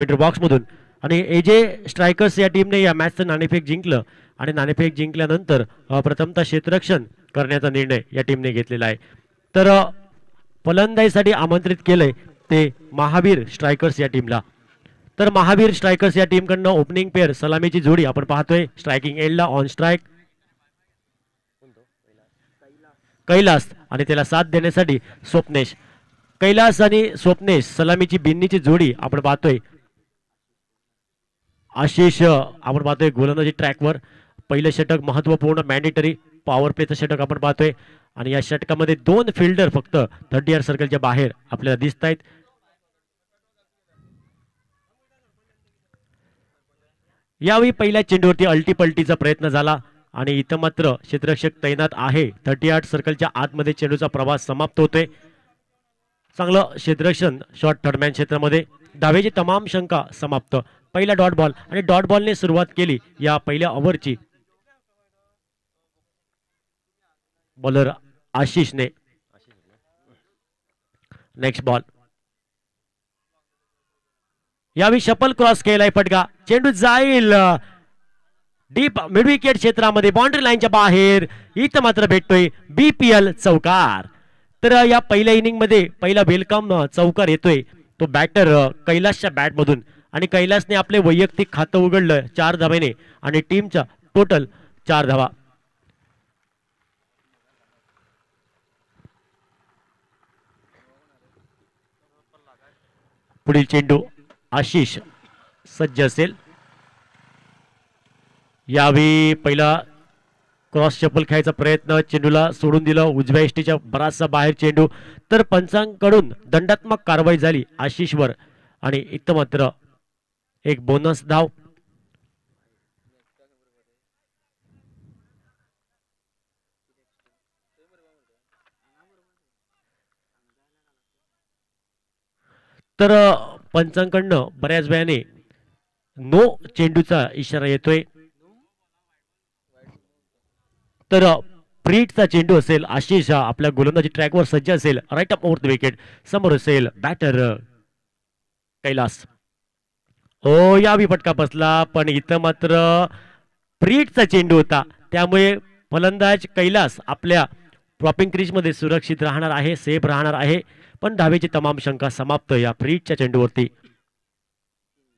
Meter box मधून आणि AJ strikers या टीमने या मॅचचं नाणेफेक जिंकलं आणि नाणेफेक जिंकल्यानंतर प्रथमतः क्षेत्ररक्षण करण्याचा निर्णय या टीमने घेतलेला आहे. तर फलंदाजीसाठी आमंत्रित केलंय ते महावीर स्ट्रायकर्स या टीमला. तर महावीर स्ट्रायकर्स या टीमकडनं ओपनिंग पेअर सलामीची जोडी आपण पाहतोय. स्ट्रायकिंग एंडला ऑन स्ट्राईक कैलास आणि त्याला साथ देण्यासाठी स्वप्नेश. कैलास आणि स्वप्नेश सलामीची बिन्नीची जोडी आपण पाहतोय. आशिष आपण पाहतोय गोलंदाजी ट्रॅकवर. पहिलं षटक महत्वपूर्ण मॅन्डेटरी पॉवर प्लेचं षटक आपण पाहतोय आणि या षटकामध्ये 2 फिल्डर फक्त 30 यार्ड सर्कलच्या बाहेर आपल्याला दिसत आहेत. यावेळी पहिल्या चेंडूवरती अल्टीपल्टीचा प्रयत्न झाला आणि इथं मात्र क्षेत्ररक्षक तैनात आहे. 30 यार्ड सर्कलच्या आतमध्ये चेंडूचा प्रवास समाप्त होतोय. चांगलं क्षेत्ररक्षण शॉर्ट थर्डमॅन क्षेत्रामध्ये. डावेची तमाम शंका समाप्त. पहिला डॉट बॉल आणि डॉट बॉलने सुरुवात केली या पहिल्या ओव्हरची बॉलर आशिषने. Next ball. यावेळी शपल क्रॉस केलाय फटका. चेंडू जाईल डीप मिड विकेट क्षेत्रामध्ये बाउंड्री लाईनच्या बाहेर. इथं मात्र भेटतोय बीपीएल चौकार. तर या पहिल्या इनिंग मध्ये पहिला वेलकम चौकार येतोय तो बॅटर कैलासच्या बॅट मधून आणि कैलासने आपले वैयक्तिक खातं उघडलं 4 धावेने आणि टीमचा टोटल 4 धावा. पुढील चेंडू आशिष सज्ज असेल. यावेळी पहिला क्रॉस शपल खेळायचा प्रयत्न. चेंडूला सोडून दिलं उजव्या इष्टीच्या बराचसा बाहेर चेंडू. तर पंचांकडून दंडात्मक कारवाई झाली आशिषवर आणि इथं मात्र एक बोनस धाव. तर पंचांकडनं बऱ्याच वेळाने नो चेंडूचा इशारा येतोय. तर प्रीटचा चेंडू असेल. आशिष आपल्या गोलंदाजी ट्रॅकवर सज्ज असेल. Right up over the wicket. समोर असेल बॅटर कैलास. हो यावी फटका बसला पण इथं मात्र प्रीटचा चेंडू होता त्यामुळे फलंदाज कैलास आपल्या ड्रॉपिंग क्रीज मध्ये सुरक्षित राहणार आहे. सेफ राहणार आहे. पण धावेची तमाम शंका समाप्त या प्रीटच्या चेंडूवरती.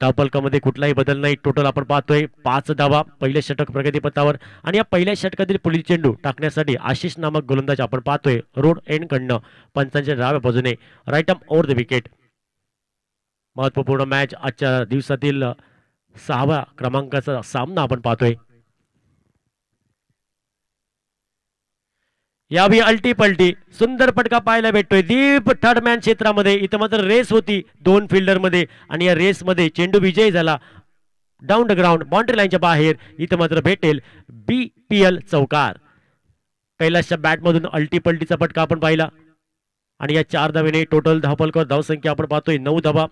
धावफलकामध्ये कुठलाही बदल नाही. टोटल आपण पाहतोय 5 धावा. पहिले षटक प्रगतीपथावर आणि या पहिल्या षटकातील पुढील चेंडू टाकण्यासाठी आशिष नामक गोलंदाज आपण पाहतोय रोड एंड कडनं पंचांच्या डाव्या बाजूने right up over the wicket. महत्वपूर्ण मॅच आजच्या दिवसातील 6व्या क्रमांकाचा सामना आपण पाहतोय. यावी अल्टी पलटी सुंदर फटका पाहायला भेटतोय दीप थर्ड मॅन क्षेत्रामध्ये. इथं मात्र रेस होती 2 फिल्डर मध्ये आणि या रेस मध्ये चेंडू विजयी झाला डाऊन द ग्राउंड बाउंड्री लाईनच्या बाहेर. इथं मात्र भेटेल बीपीएल चौकार. कैलासच्या बॅट मधून अल्टी पलटीचा फटका आपण पाहिला आणि या 4 धावेने टोटल धावफलकावर धावसंख्या आपण पाहतोय 9 धावा.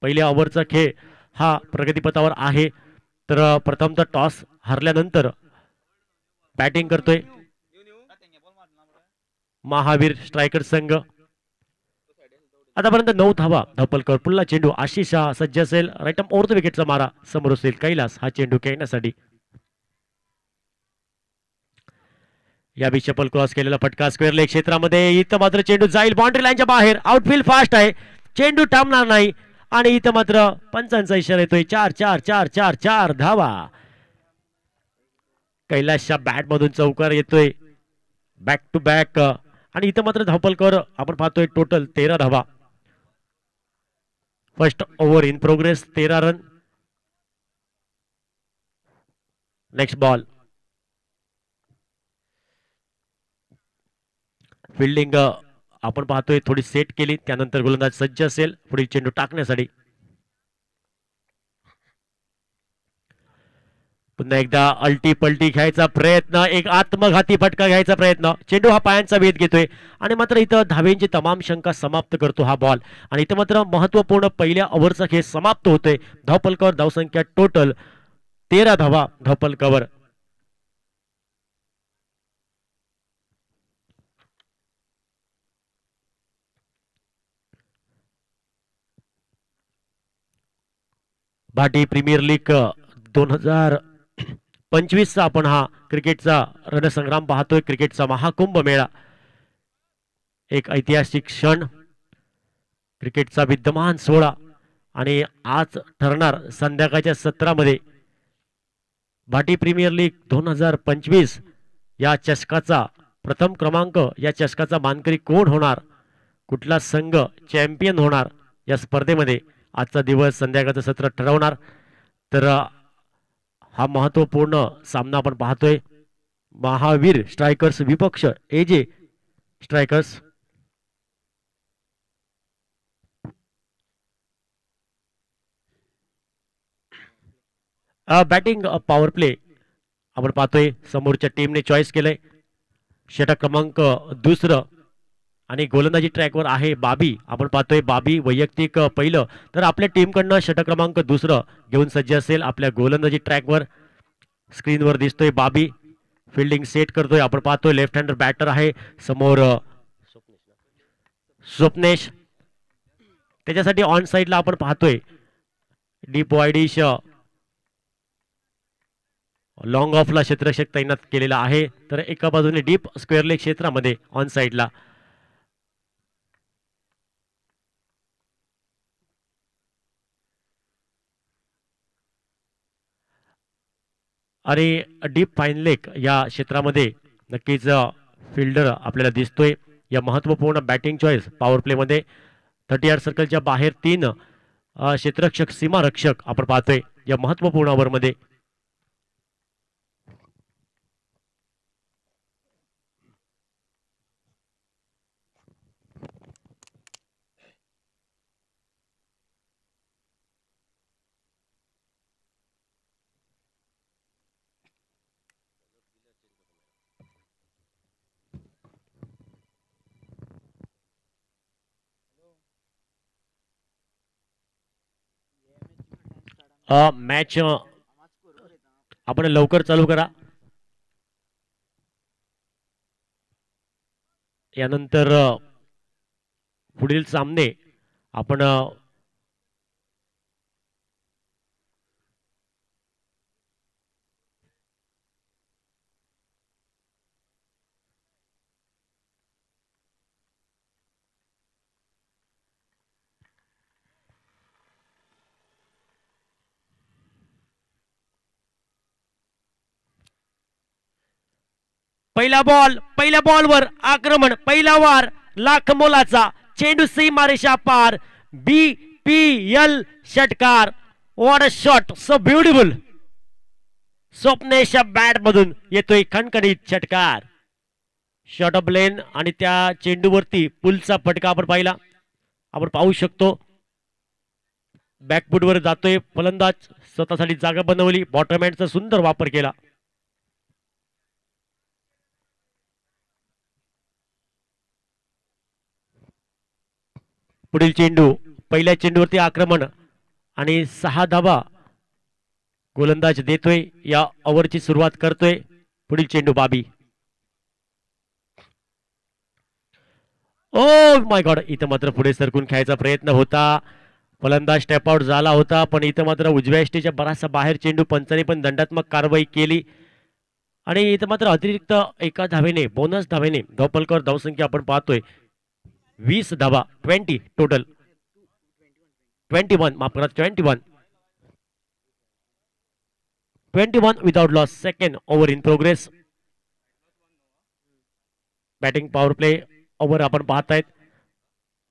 पहिल्या ओव्हरचा खेळ हा प्रगतीपथावर आहे. तर प्रथमतः टॉस हरल्यानंतर बॅटिंग करतोय महावीर स्ट्रायकर संघ. आतापर्यंत 9 धावा धावफलकावर. पुन्हा चेंडू आशिष सज्ज असेल. राईट अप ओव्हर द विकेटचा मारा. समोर असेल कैलास हा चेंडू खेळण्यासाठी. या चपल क्रॉस केलेला फटका स्क्वेअर लेग क्षेत्रामध्ये. इथं मात्र चेंडू जाईल बाउंड्री लाईनच्या बाहेर. आउटफील्ड फास्ट आहे. चेंडू थांबणार नाही आणि इथं मात्र पंचांचा इशारा येतोय 4 4 4 4 4 धावा. कैलासच्या बॅट मधून चौकार येतोय बॅक टू बॅक आणि इथं मात्र धावफलकावर आपण पाहतोय टोटल 13 धावा. First over in progress 13 run. Next ball. Fielding आपण पाहतोय थोडी सेट केली त्यानंतर गोलंदाज सज्ज असेल पुढील चेंडू टाकण्यासाठी. पुन्हा एकदा अल्टी पलटी घ्यायचा प्रयत्न. एक आत्मघाती फटका घ्यायचा प्रयत्न. चेंडू हा पायांचा वेध घेतोय आणि मात्र इथं धावेंची तमाम शंका समाप्त करतो हा बॉल आणि इथं मात्र महत्वपूर्ण पहिल्या ओव्हरचा खेळ समाप्त होतोय. धावफलकावर धावसंख्या टोटल 13 धावा धावफलकावर. भाटी प्रीमियर लीग 2025चा आपण हा क्रिकेटचा रणसंग्राम पाहतोय, क्रिकेटचा महाकुंभ मेळा. एक ऐतिहासिक क्षण, क्रिकेटचा विद्यमान सोहळा आणि आज ठरणार संध्याकाळच्या सत्रामध्ये भाटी प्रीमियर लीग 2025 या चषकाचा प्रथम क्रमांक, या चषकाचा मानकरी कोण होणार, कुठला संघ चॅम्पियन होणार या स्पर्धेमध्ये आजचा दिवस संध्याकाळचं सत्र ठरवणार. तर हा महत्वपूर्ण सामना आपण पाहतोय. महावीर स्ट्रायकर्स विपक्ष AJ strikers. Batting power play आपण पाहतोय, समोरच्या टीमने चॉईस केलंय षटक क्रमांक दुसरं आणि गोलंदाजी ट्रॅकवर आहे बाबी. आपण पाहतोय बाबी वैयक्तिक पहिलं, तर आपल्या टीमकडनं षटक क्रमांक दुसरं घेऊन सज्ज असेल. आपल्या गोलंदाजी ट्रॅकवर स्क्रीनवर दिसतोय बाबी, फिल्डिंग सेट करतोय. आपण पाहतोय लेफ्ट हँडर बॅटर आहे समोर स्वप्नेश, त्याच्यासाठी ऑन साइडला आपण पाहतोय डीप वायडिश लॉंग ऑफला क्षेत्ररक्षक तैनात केलेला आहे. तर एका बाजूने डीप स्क्वेअर लेग क्षेत्रामध्ये ऑन साइडला आणि डीप फाईन लेग या क्षेत्रामध्ये नक्कीच फिल्डर आपल्याला दिसतोय. या महत्वपूर्ण बॅटिंग चॉईस पॉवर प्ले मध्ये 30 यार्ड सर्कलच्या बाहेर 3 क्षेत्ररक्षक सीमारक्षक आपण पाहतोय या महत्वपूर्ण ओव्हर मध्ये. मॅच आपण लवकर चालू करा. यानंतर पुढील सामने आपण पहिल्या बॉलवर आक्रमण, पहिला वार लाख मोलाचा, चेंडू सीमारेषा पार, BPL षटकार. What a shot, so beautiful. Swapnesh bat मधून येतोय खणखणीत षटकार. शॉट ऑफ लेन आणि त्या चेंडूवरती पुलचा फटका आपण पाहिला, आपण पाहू शकतो. बॅकफुटवर जातोय फलंदाज, स्वतःसाठी जागा बनवली, बॉटम हँडचा सुंदर वापर केला. पुढील चेंडू, पहिल्या चेंडूवरती आक्रमण आणि 6 धावा गोलंदाज देतोय. या ओव्हरची सुरुवात करतोय. पुढील चेंडू बाबी. ओ माय गॉड, इथं मात्र पुढे सरकून खेळायचा प्रयत्न होता, फलंदाज स्टेप आउट झाला होता, पण इथं मात्र उजव्या एष्टीच्या बराचसा बाहेर चेंडू, पंचाने पण दंडात्मक कारवाई केली आणि इथं मात्र अतिरिक्त एका धावेने, बोनस धावेने धावपलकर धावसंख्या आपण पाहतोय 20 धावा, 20 टोटल, 21 माफ करा 21 without loss. Second over in progress. Batting power play over आपण पाहतायत.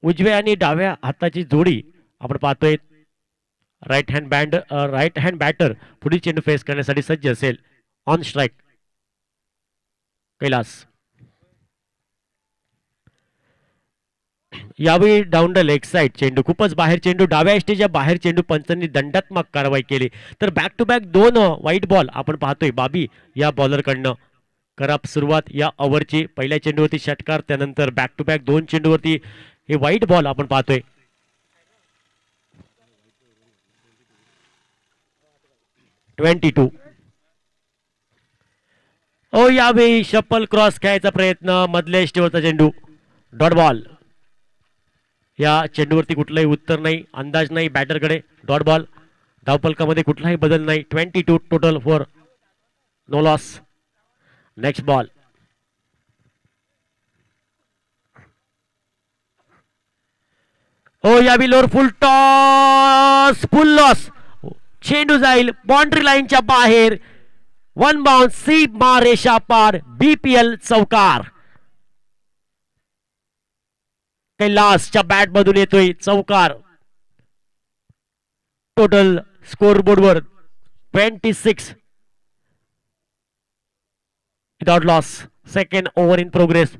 उजव्या आणि डाव्या हाताची जोडी आपण पाहतोय. राईट हँड बॅटर पुढील चेंडू फेस करण्यासाठी सज्ज असेल. On strike Kailas. यावेळी डाऊन द लेग साइड चेंडू, खूपच बाहेर चेंडू, डाव्या एष्टीच्या बाहेर चेंडू, पंचांनी दंडात्मक कारवाई केली. तर back to back 2 white ball आपण पाहतोय बाबी या बॉलरकडनं. खराब सुरुवात या ओव्हरची. पहिल्या चेंडूवरती षटकार, त्यानंतर बॅक टू बॅक 2 चेंडूवरती हे व्हाईट बॉल आपण पाहतोय. ओ यावेळी शप्पल क्रॉस खेळायचा प्रयत्न, मधल्या एष्टीवरचा चेंडू, डॉट बॉल. या चेंडूवरती कुठलंही उत्तर नाही, अंदाज नाही बॅटरकडे. Dot ball. धावफलकामध्ये कुठलाही बदल नाही. 22 total for no loss. Next ball. हो या बिलोर फुल टॉस फुल लॉस. चेंडू जाईल बाउंड्री लाईनच्या बाहेर. वन बाउंड सीमा रेषा पार. BPL चौकार. कैलासच्या बॅट मधून येतोय चौकार. टोटल स्कोर बोर्डवर 26 without loss. Second over in progress.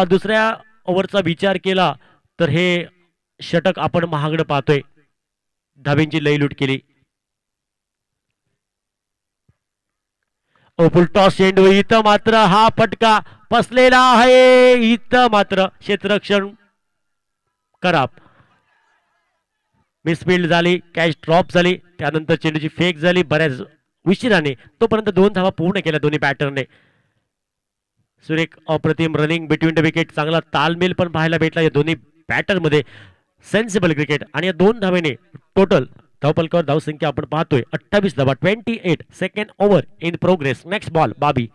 दुसऱ्या ओव्हरचा विचार केला तर हे षटक आपण महागडं पाहतोय. धाब्यांची लई लूट केली. फुल टॉस चेंडू. इथं मात्र हा फटका फसलेला आहे. इथं मात्र क्षेत्ररक्षण खराब. मिसफिल्ड झाली. कॅच ड्रॉप झाली. त्यानंतर चेंडूची फेक झाली बऱ्याच उशिराने. तोपर्यंत 2 धावा पूर्ण केल्या दोन्ही बॅटरने. सुरेख अप्रतिम रनिंग बिटवीन द विकेट. चांगला तालमेल पण पाहायला भेटला या दोन्ही बॅटरमध्ये. Sensible cricket. आणि या 2 धावेने टोटल धावफलकावर धावसंख्या आपण पाहतोय 28 धावा. 28. Second over in progress. Next ball बाबी.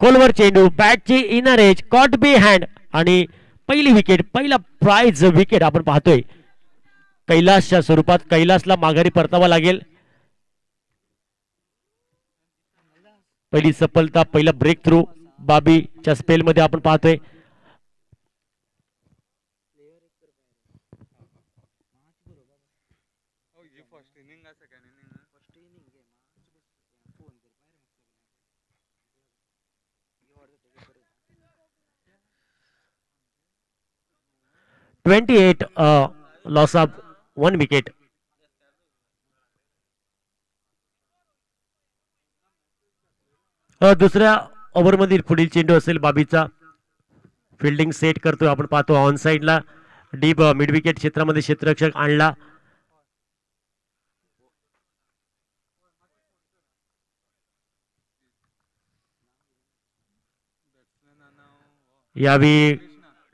खोलवर चेंडू. बॅटची इनर एज कॉट बी हँड. आणि पहिली विकेट. पहिला प्राइज विकेट आपण पाहतोय कैलासच्या स्वरूपात. कैलासला माघारी परतावा लागेल. पहिली सफलता. पहिला ब्रेक थ्रू बाबीच्या स्पेल मध्ये आपण पाहतोय. (28) लॉस ऑफ 1 विकेट. दुसऱ्या ओव्हर मधील पुढील चेंडू असेल बाबीचा. फिल्डिंग सेट करतोय आपण पाहतो ऑन साइडला. डीप मिड विकेट क्षेत्रामध्ये क्षेत्ररक्षक आणला. यावेळी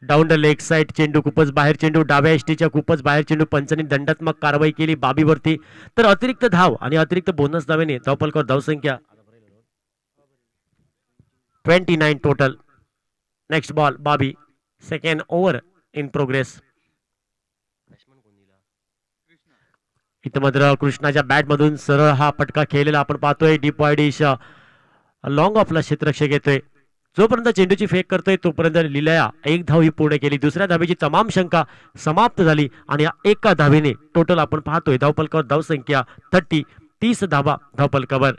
डाऊन द लेग साइड चेंडू. खूपच बाहेर चेंडू. डाव्या एसटीच्या खूपच बाहेर चेंडू. पंचांनी दंडात्मक कारवाई केली बाबीवरती. तर अतिरिक्त धाव आणि अतिरिक्त बोनस धावेने धावफलकावर धावसंख्या 29 टोटल. नेक्स्ट बॉल बाबी. Second over in progress. इथं मात्र कृष्णाच्या बॅट मधून सरळ हा फटका खेळलेला आपण पाहतोय. Deep wide dish. लॉंग ऑफला क्षेत्ररक्षक येतोय. जोपर्यंत चेंडूची फेक करतोय तोपर्यंत लिलया 1 धाव ही पूर्ण केली. दुसऱ्या धावेची तमाम शंका समाप्त झाली. आणि एका धावेने टोटल आपण पाहतोय धावफलकावर धावसंख्या 30 धावा धावफलकावर.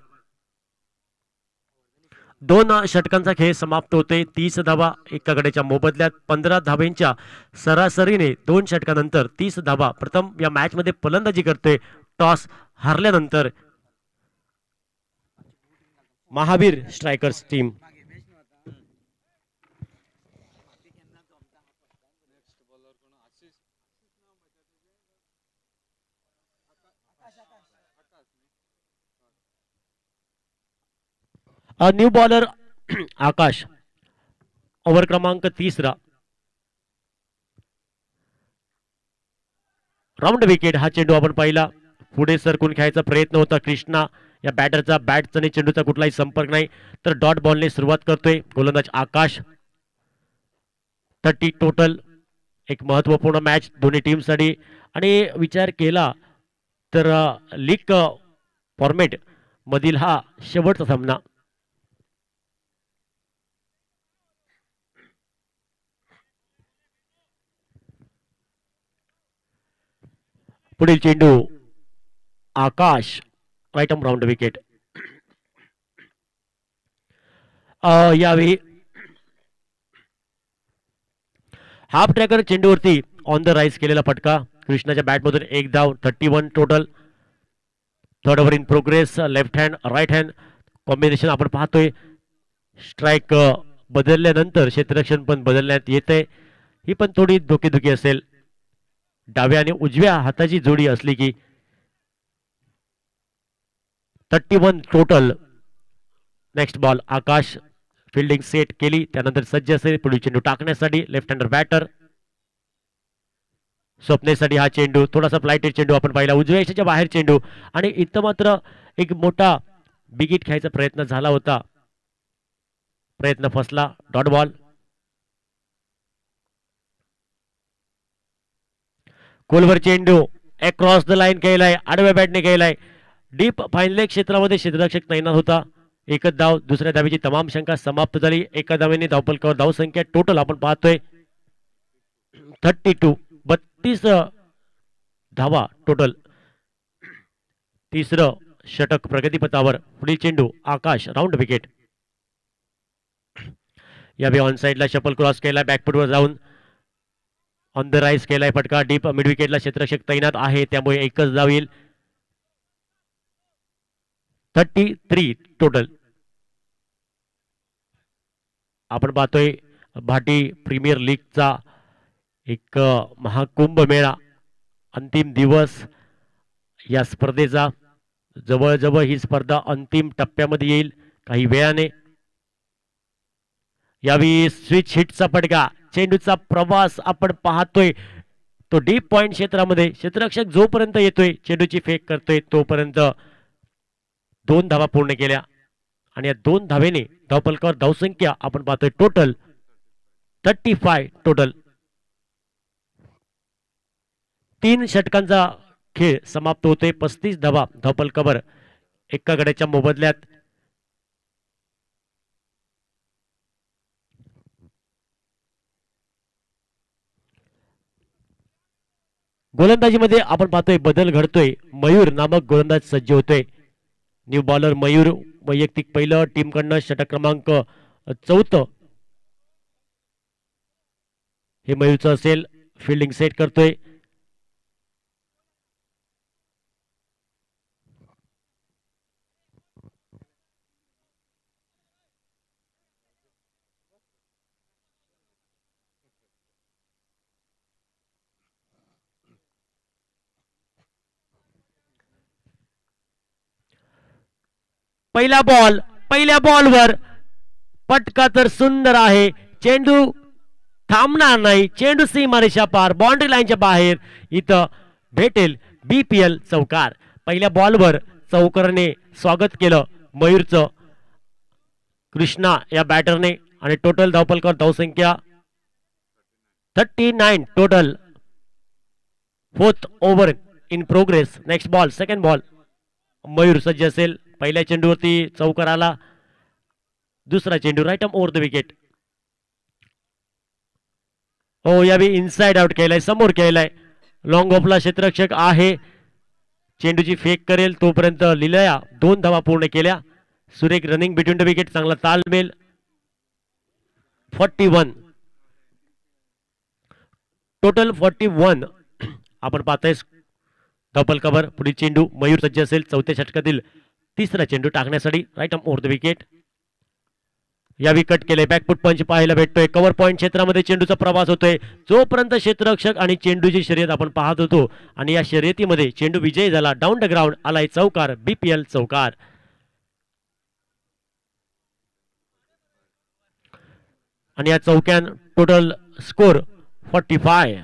2 षटकांचा खेळ समाप्त होतोय. 30 धावा एका गड्याच्या मोबदल्यात. 15 धावेंच्या सरासरीने 2 षटकानंतर 30 धावा. प्रथम या मॅच मध्ये फलंदाजी करतोय टॉस हारल्यानंतर Mahavir strikers team. New bowler Akash. Over क्रमांक 30. Round wicket. हा चेंडू आपण पाहिला. पुढे सरकून खेळायचा प्रयत्न होता कृष्णा या बॅटरचा. बॅटचा आणि चेंडूचा कुठलाही संपर्क नाही. तर डॉट बॉलने सुरुवात करतोय गोलंदाज आकाश. 30 टोटल. एक महत्वपूर्ण मॅच दोन्ही टीमसाठी. आणि विचार केला तर लीग फॉर्मॅट मधील हा शेवटचा सामना. पुढील चेंडू Akash. Right arm round wicket. यावेळी हाफ ट्रॅकर चेंडूवरती ऑन द राईज केलेला फटका. कृष्णाच्या बॅटमधून 1 धाव. 31 total. Third over in progress. Left hand right hand combination आपण पाहतोय. स्ट्राईक बदलल्यानंतर क्षेत्ररक्षण पण बदलण्यात येते. ही पण थोडी धोकेधुकी असेल. डाव्या आणि उजव्या हाताची जोडी असली की 31 टोटल. नेक्स्ट बॉल आकाश फिल्डिंग सेट केली, त्यानंतर सज्ज असेल पुढील चेंडू टाकण्यासाठी. लेफ्ट हँडर बॅटर स्वप्नेसाठी हा चेंडू थोडासा फ्लाइटेड चेंडू आपण पाहिला, उजव्या यशाच्या बाहेर चेंडू. आणि इथं मात्र एक मोठा बिगिट घ्यायचा प्रयत्न झाला होता, प्रयत्न फसला. Dot ball. खोलवर चेंडू अक्रॉस द लाईन केलाय, आडव्या बॅटने केलाय. डीप फाईनल क्षेत्रामध्ये क्षेत्ररक्षक तैनात होता. एकच धाव, दुसऱ्या धावेची तमाम शंका समाप्त झाली. एका धावेने धावफलकावर धावसंख्या टोटल आपण पाहतोय 32, 32 धावा टोटल. तिसरं षटक प्रगतीपथावर. पुढील चेंडू आकाश, राऊंड विकेट. यावेळी ऑन साइडला शफल क्रॉस केला, बॅकफुटवर जाऊन ऑन द राईज केलाय फटका. डीप मिड विकेटला क्षेत्ररक्षक तैनात आहे, त्यामुळे एकच धाव येईल. 33 टोटल. आपण पाहतोय भाटी प्रीमियर लीगचा एक महाकुंभ मेळा, अंतिम दिवस या स्पर्धेचा. जवळजवळ ही स्पर्धा अंतिम टप्प्यामध्ये येईल काही वेळाने. यावेळी स्विच हिटचा फटका, चेंडूचा प्रवास आपण पाहतोय तो डीप पॉइंट क्षेत्रामध्ये. क्षेत्ररक्षक जोपर्यंत येतोय चेंडूची फेक करतोय तोपर्यंत 2 धावा पूर्ण केल्या. आणि या 2 धावेने धावफलकावर धावसंख्या आपण पाहतोय टोटल 35 टोटल. 3 षटकांचा खेळ समाप्त होतोय. 35 धावा धावफलकावर एका गड्याच्या मोबदल्यात. गोलंदाजीमध्ये आपण पाहतोय बदल घडतोय. मयूर नामक गोलंदाज सज्ज होतोय. न्यू बॉलर मयूर, वैयक्तिक पहिलं, टीम कडनं षटक क्रमांक 4. हे मयूरचं असेल. फिल्डिंग सेट करतोय. पहिल्या बॉलवर पटका तर सुंदर आहे. चेंडू थांबणार नाही, चेंडू सीमारेषा पार, बाउंड्री लाईनच्या बाहेर. इथं भेटेल BPL चौकार. पहिल्या बॉलवर चौकाराने स्वागत केलं मयूरचं कृष्णा या बॅटरने. आणि टोटल धावफलकावर धावसंख्या 39 total. 4th over in progress. Next ball, second ball. Mayur सज्ज असेल. पहिल्या चेंडूवरती चौकार आला, दुसरा चेंडू right arm over the wicket. हो, यावेळी इनसाइड आउट केलाय, समोर केलाय. लॉंग ऑफला क्षेत्ररक्षक आहे, चेंडूची फेक करेल तोपर्यंत लिलया 2 धावा पूर्ण केल्या. सुरेख रनिंग बिटवीन द विकेट, चांगला तालमेल. 41 टोटल 41 आपण पाहतोय धावफलकावर. पुढील चेंडू मयूर सज्ज असेल. चौथ्या षटकातील तिसरा चेंडू टाकण्यासाठी right arm over the wicket. यावेळी कट केले, बॅकफुट पंच पाहायला भेटतोय. कव्हर पॉइंट क्षेत्रामध्ये चेंडूचा प्रवास होतोय. जोपर्यंत क्षेत्ररक्षक आणि चेंडूची शर्यत आपण पाहत होतो आणि या शर्यतीमध्ये चेंडू विजयी झाला. डाऊन द ग्राउंड आलाय चौकार, BPL चौकार. आणि या चौक्यान टोटल स्कोर 45.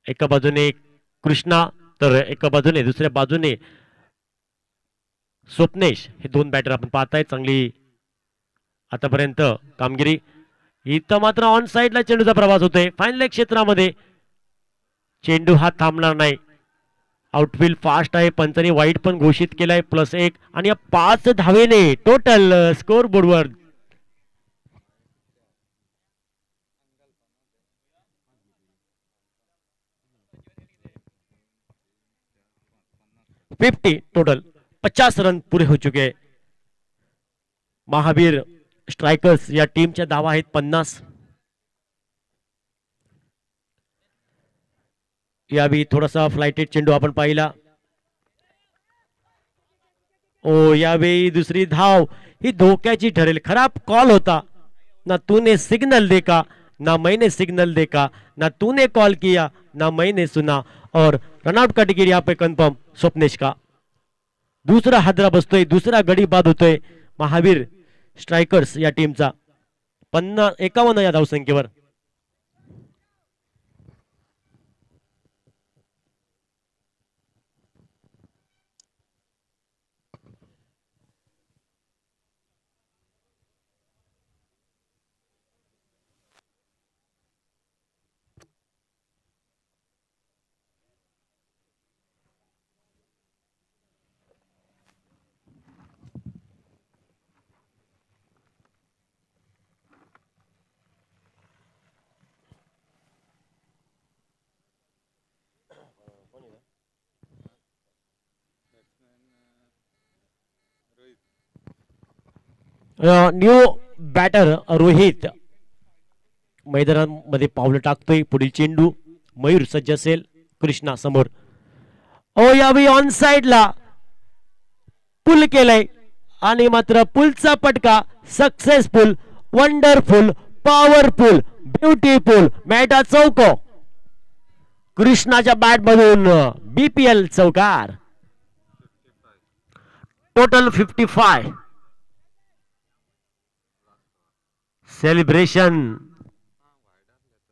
एका बाजूने कृष्णा तर एका बाजूने, दुसऱ्या बाजूने स्वप्नेश. हे 2 बॅटर आपण पाहताय. चांगली आतापर्यंत कामगिरी. इथं मात्र ऑन साइडला चेंडूचा प्रवास होतोय. फायनल क्षेत्रामध्ये चेंडू हा थांबणार नाही. आउटफील्ड फास्ट आहे, पंचाने वाईट पण घोषित केलाय +1. आणि या 5 धावेने टोटल स्कोर बोर्डवर 50 टोटल. 50 रन पूरे हो चुके हैं. महावीर स्ट्रायकर्स या टीमच्या धावा आहेत 50. यावेळी थोडासा फ्लाइटेड चेंडू आपण पाहिला. ओ, यावेळी दुसरी धाव ही धोक्याची ठरेल. खराब कॉल होता. ना तूने सिग्नल देखा, ना मैंने सिग्नल देखा, ना तूने कॉल किया, ना मैंने सुना. और रनआउट का टिकट यहाँ पे कंफर्म स्वप्नेश का. दुसरा हादरा बसतोय, दुसरा गडी बाद होतोय महावीर स्ट्रायकर्स या टीमचा 51 या धावसंख्येवर. न्यू बॅटर रोहित मैदानामध्ये पावलं टाकतोय. पुढील चेंडू मयूर सज्ज असेल. कृष्णा समोर. यावेळी ऑन साइडला पुल केलंय आणि मात्र पुलचा पटका सक्सेसफुल, वंडरफुल, पॉवरफुल, ब्युटिफुल मॅटा चौक. कृष्णाच्या बॅट मधून BPL चौकार. टोटल 55. सेलिब्रेशन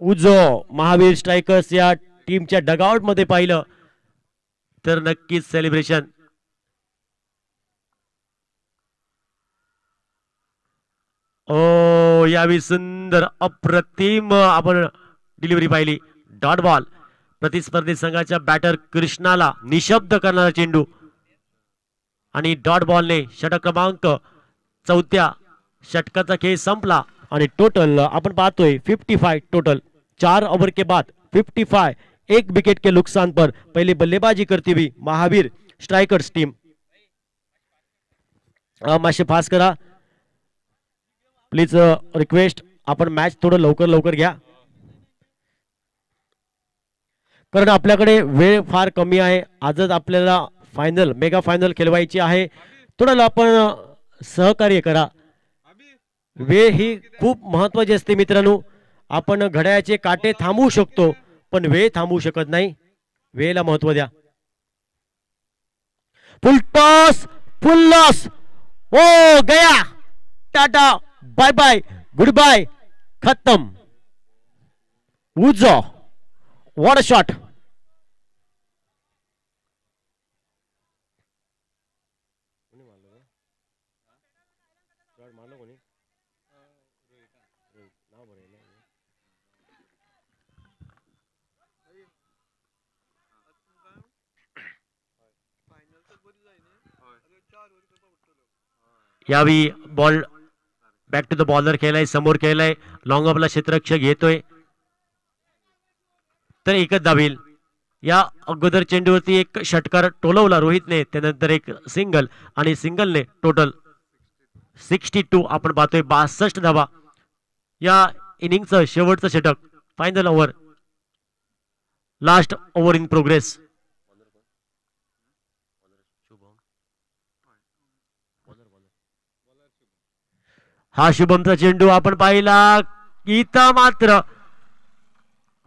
उजो महावीर स्ट्रायकर्स या टीमच्या डगआउट मध्ये पाहिलं तर नक्कीच सेलिब्रेशन. यावेळी सुंदर अप्रतिम आपण डिलिव्हरी पाहिली. Dot ball. प्रतिस्पर्धी संघाच्या बॅटर कृष्णाला निशब्द करणारा चेंडू आणि डॉट बॉलने षटक क्रमांक 4थ्या षटकाचा खेळ संपला आणि टोटल आपण पाहतोय 55 टोटल. 4 ओवर के बाद 55, 1 विकेट के नुकसान पर पहले बल्लेबाजी करती हुई महावीर स्ट्राइकर्स टीम. माशे पास करा प्लीज, रिक्वेस्ट. आपण मॅच थोडं लवकर घ्या कारण आपल्याकडे वेळ फार कमी आहे. आजच आपल्याला फायनल, मेगा फायनल खेळवायची आहे. थोडं आपण सहकार्य करा. वेळ ही खूप महत्वाची असते मित्रांनो. आपण घड्याळाचे काटे थांबवू शकतो पण वेळ थांबवू शकत नाही. वेळेला महत्व द्या. Full toss, full loss. ओ गया, टाटा, बाय बाय, गुड बाय, खत्म. उजो, व्हाट अ शॉट. यावेळी ball back to the bowler खेळलाय, समोर खेळलाय. लॉंग ऑफला क्षेत्ररक्षक घेतोय तर एकच धावेल. या अगोदर चेंडूवरती एक षटकार टोलवला रोहितने, त्यानंतर एक सिंगल आणि सिंगलने टोटल 62 आपण पाहतोय. 62 धावा या इनिंगचं शेवटचं षटक. Final over, last over in progress. हा शुभमचा चेंडू आपण पाहिला. इथं मात्र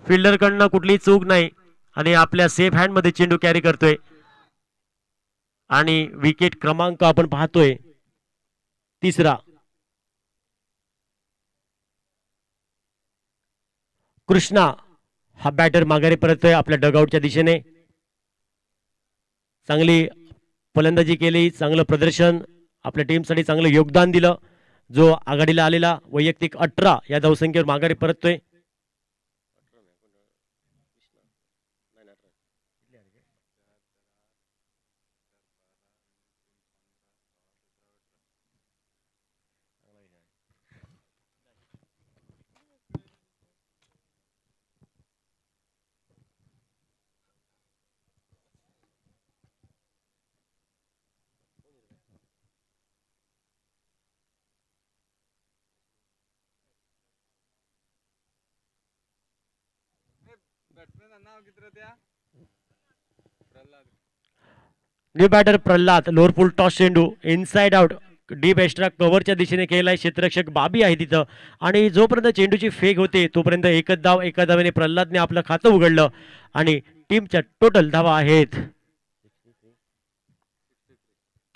फिल्डर कडनं कुठली चूक नाही आणि आपल्या सेफ हँड मध्ये चेंडू कॅरी करतोय आणि विकेट क्रमांक आपण पाहतोय 3रा. कृष्णा हा बॅटर माघारी परततोय आपल्या डगआउटच्या दिशेने. चांगली फलंदाजी केली, चांगलं प्रदर्शन, आपल्या टीमसाठी चांगलं योगदान दिलं. जो आघाडीला आलेला वैयक्तिक 18 या धावसंख्येवर माघारी परततोय. New batter Pralhad. Lower full toss चेंडू इनसाइड आउट डीप एक्स्ट्रा कव्हरच्या दिशेने केलाय. क्षेत्ररक्षक बाबी आहे तिथं आणि जोपर्यंत चेंडूची फेक होते तोपर्यंत एकच धाव. एका धावेने प्रल्हादने आपलं खातं उघडलं आणि टीमच्या टोटल धावा आहेत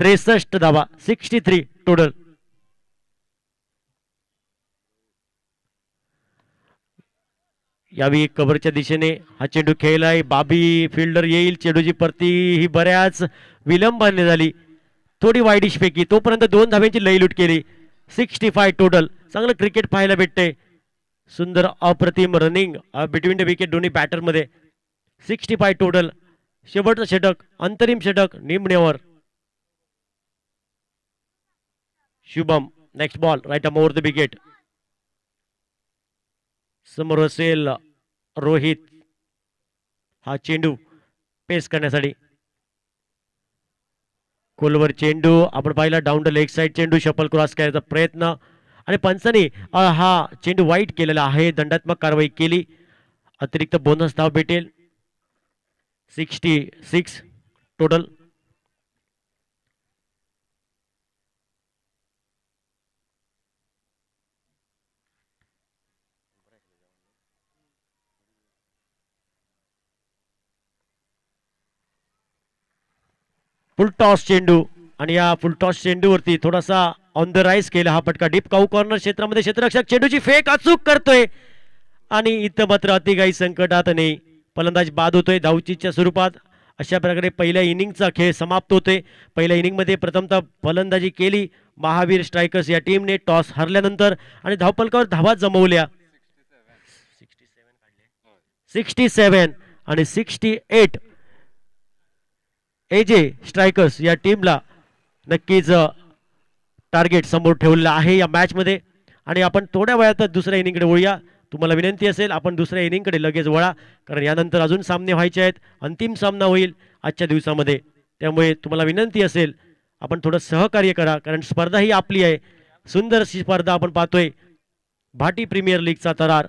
63 धावा, 63 टोटल. यावेळी कव्हरच्या दिशेने हा चेंडू खेळलाय. बाबी फिल्डर येईल, चेंडूची परती ही बऱ्याच विलंबाने झाली, थोडी वाईडिश पैकी, तोपर्यंत 2 धाब्यांची लईलूट केली. 65 टोटल. चांगलं क्रिकेट पाहायला भेटतंय. सुंदर अप्रतिम रनिंग बिटवीन द विकेट दोन्ही बॅटर मध्ये. 65 टोटल. शेवटचं षटक, अंतरिम षटक निमण्यावर. Shubham next ball right arm over the wicket. समोर असेल रोहित हा चेंडू पेस करण्यासाठी. खोलवर चेंडू आपण पाहिला, डाऊन द लेग साइड चेंडू, शफल क्रॉस करायचा प्रयत्न आणि पंचाने हा चेंडू वाईट केलेला आहे. दंडात्मक कारवाई केली, अतिरिक्त बोनस धाव भेटेल. 66 टोटल. फुलटॉस चेंडू आणि या फुलटॉस चेंडूवरती थोडासा ऑन द राईज केला हा फटका. डीप काऊ कॉर्नर क्षेत्रामध्ये क्षेत्ररक्षक चेंडूची फेक अचूक करतोय आणि इथं मात्र अतिगाई संकटात नाही. फलंदाज बाद होतोय धावचीच्या स्वरूपात. अशा प्रकारे पहिल्या इनिंगचा खेळ समाप्त होतोय. पहिल्या इनिंगमध्ये प्रथमतः फलंदाजी केली महावीर स्ट्रायकर्स या टीमने टॉस हरल्यानंतर आणि धावफलकावर धावा जमवल्या. 67 आणि 68 एजे स्ट्रायकर्स या टीमला नक्कीच टार्गेट समोर ठेवलेलं आहे या मॅच मध्ये. आणि आपण थोड्या वेळात दुसऱ्या इनिंगकडे वळूया. तुम्हाला विनंती असेल आपण दुसऱ्या इनिंगकडे लगेच वळा, कारण यानंतर अजून सामने व्हायचे आहेत. अंतिम सामना होईल आजच्या दिवसामध्ये, त्यामुळे तुम्हाला विनंती असेल आपण थोडं सहकार्य करा, कारण स्पर्धा ही आपली आहे. सुंदरशी स्पर्धा आपण पाहतोय. भाटी प्रीमियर लीगचा तरार.